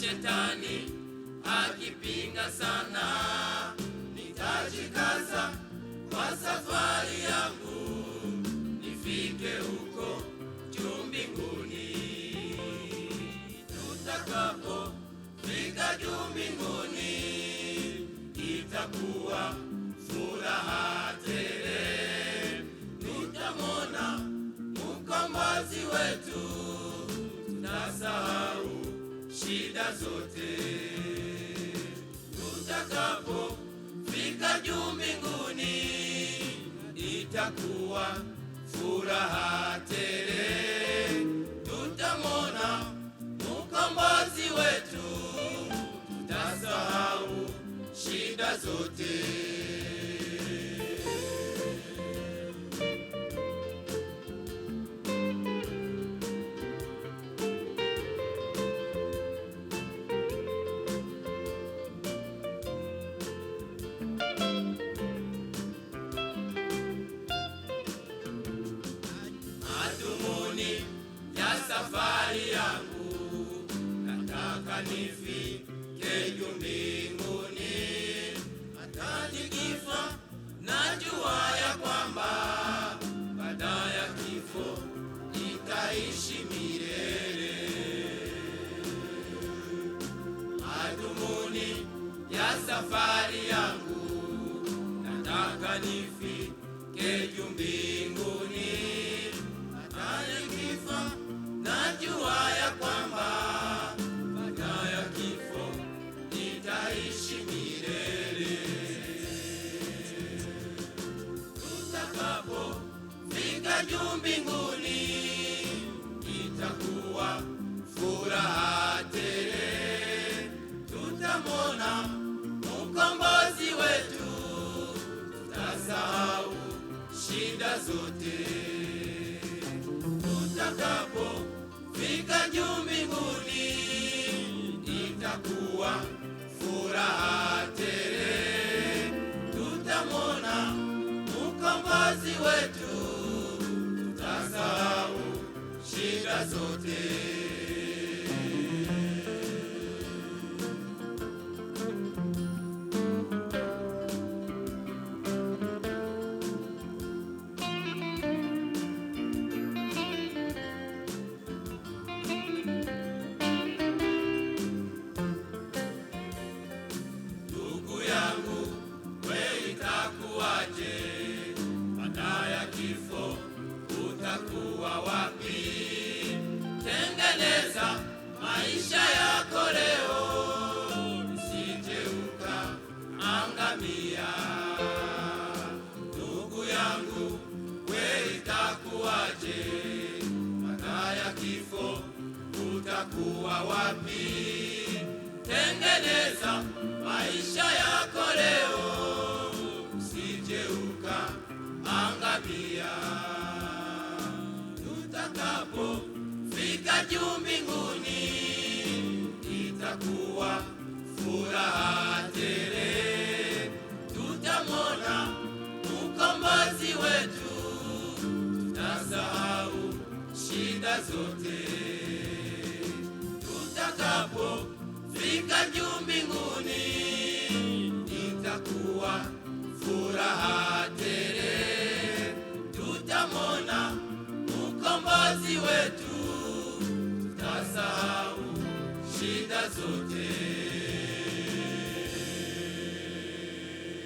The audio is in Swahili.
shetani akipinga sana, nitajikaza kwa safari yangu, nifike huko juu mbinguni. Tutakapofika juu mbinguni, itakuwa furaha tele, tutamwona Mkombozi wetu, tutasahau shida zote. Tutakapofika juu mbinguni, itakuwa furaha tele, tutamwona Mkombozi wetu, tutasahau shida zote. Madhumuni ya safari yangu, nataka nifike juu mbinguni. Hata nikifa najua ya kwamba baada ya kifo nitaishi milele. Madhumuni ya safari yangu, nataka nifike juu mbinguni. Najua ya kwamba baada ya kifo nitaishi milele. Tutakapofika juu mbinguni, itakuwa furaha tele, tutamwona Mkombozi wetu, tutasahau shida zote. Tutakapofika juu mbinguni, itakuwa furaha tele, tutamwona Mkombozi wetu, tutasahau shida zote. Baada ya kifo utakuwa wapi? Tengeneza maisha yako leo, usije ukaangamia. Ndugu yangu, wewe itakuwaje? Baada ya kifo utakuwa wapi? Tengeneza maisha yako leo, ukaangamia. Tutakapofika juu mbinguni, itakuwa furaha tele, tutamwona Mkombozi wetu, tutasahau shida zote. Tutakapofika juu mbinguni, itakuwa furaha tele, tutamwona Mkombozi wetu, tutasahau shida zote.